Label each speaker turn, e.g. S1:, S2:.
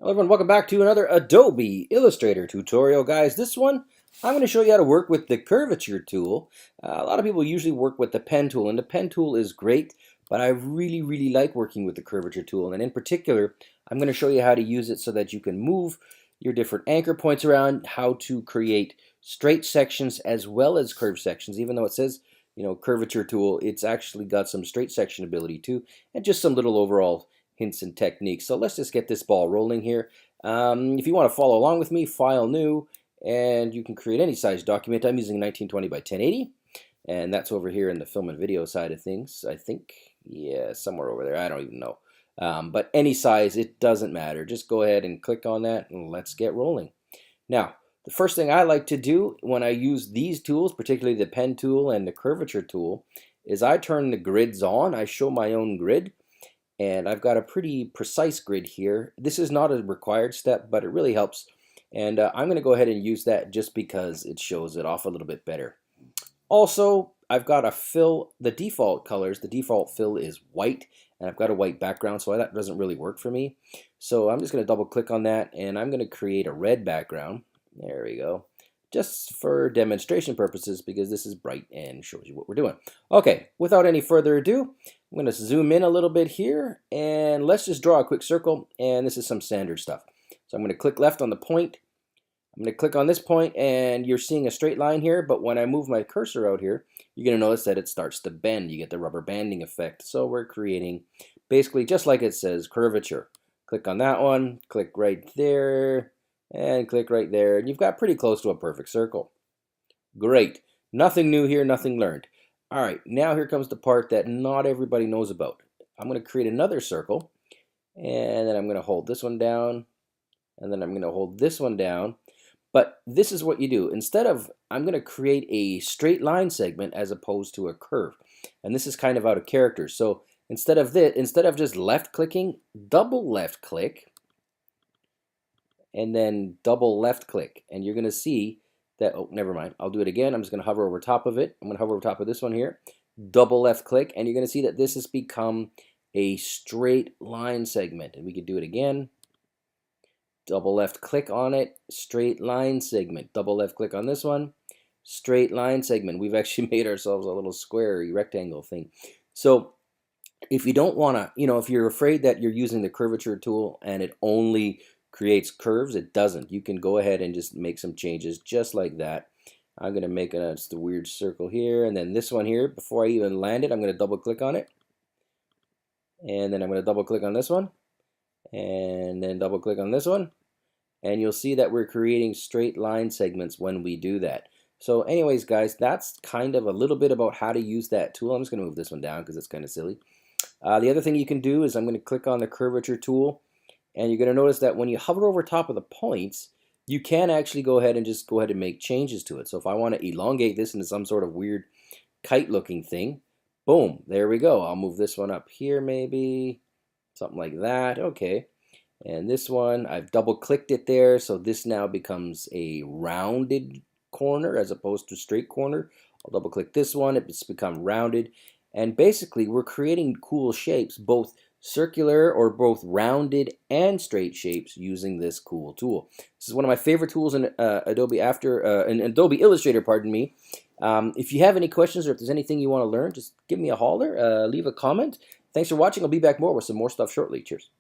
S1: Hello everyone, welcome back to another Adobe Illustrator tutorial, guys. This one, I'm going to show you how to work with the Curvature Tool. A lot of people usually work with the Pen Tool, and the Pen Tool is great, but I really like working with the Curvature Tool. And in particular, I'm going to show you how to use it so that you can move your different anchor points around, how to create straight sections as well as curved sections. Even though it says, Curvature Tool, it's actually got some straight section ability too, and just some little overall hints and techniques. So let's just get this ball rolling here. If you want to follow along with me, File, New, and you can create any size document. I'm using 1920 by 1080, and that's over here in the film and video side of things, I think. Yeah, somewhere over there. I don't even know. But any size, it doesn't matter. Just go ahead and click on that, and let's get rolling. Now, the first thing I like to do when I use these tools, particularly the Pen Tool and the Curvature Tool, is I turn the grids on. I show my own grid. And I've got a pretty precise grid here. This is not a required step, but it really helps. And I'm going to go ahead and use that just because it shows it off a little bit better. Also, I've got a fill, the default colors, the default fill is white, and I've got a white background, so that doesn't really work for me. So I'm just going to double click on that, and I'm going to create a red background. There we go. Just for demonstration purposes, because this is bright and shows you what we're doing. Okay, without any further ado, I'm going to zoom in a little bit here, and let's just draw a quick circle, and this is some standard stuff. So I'm going to click left on the point. I'm going to click on this point, and you're seeing a straight line here, but when I move my cursor out here, you're going to notice that it starts to bend. You get the rubber banding effect. So we're creating basically just like it says, curvature. Click on that one, click right there, and click right there, and you've got pretty close to a perfect circle. Great. Nothing new here, nothing learned. All right, now here comes the part that not everybody knows about. I'm going to create another circle, and then I'm going to hold this one down, and then I'm going to hold this one down. But this is what you do. Instead of, I'm going to create a straight line segment as opposed to a curve. And this is kind of out of character. So instead of just left clicking, double left click, and then double left click, and you're going to see that, oh, never mind, I'll do it again. I'm just going to hover over top of it. I'm going to hover over top of this one here, double left click, and you're going to see that this has become a straight line segment. And we could do it again, double left click on it, straight line segment, double left click on this one, straight line segment. We've actually made ourselves a little square rectangle thing. So if you don't want to, if you're afraid that you're using the curvature tool and it only creates curves, it doesn't. You can go ahead and just make some changes just like that. I'm going to make just a weird circle here, and then this one here, before I even land it, I'm going to double click on it, and then I'm going to double click on this one, and then double click on this one, and you'll see that we're creating straight line segments when we do that. So anyways, guys, that's kind of a little bit about how to use that tool. I'm just going to move this one down because it's kind of silly. The other thing you can do is I'm going to click on the curvature tool, and you're going to notice that when you hover over top of the points, you can actually go ahead and make changes to it. So if I want to elongate this into some sort of weird kite looking thing, boom, there we go. I'll move this one up here maybe, something like that. Okay. And this one, I've double clicked it there, so this now becomes a rounded corner as opposed to straight corner. I'll double click this one, it's become rounded. And basically we're creating cool shapes, both circular or both rounded and straight shapes using this cool tool. This is one of my favorite tools in Adobe Illustrator, pardon me. If you have any questions or if there's anything you want to learn, just give me a holler, leave a comment. Thanks for watching. I'll be back more with some more stuff shortly. Cheers.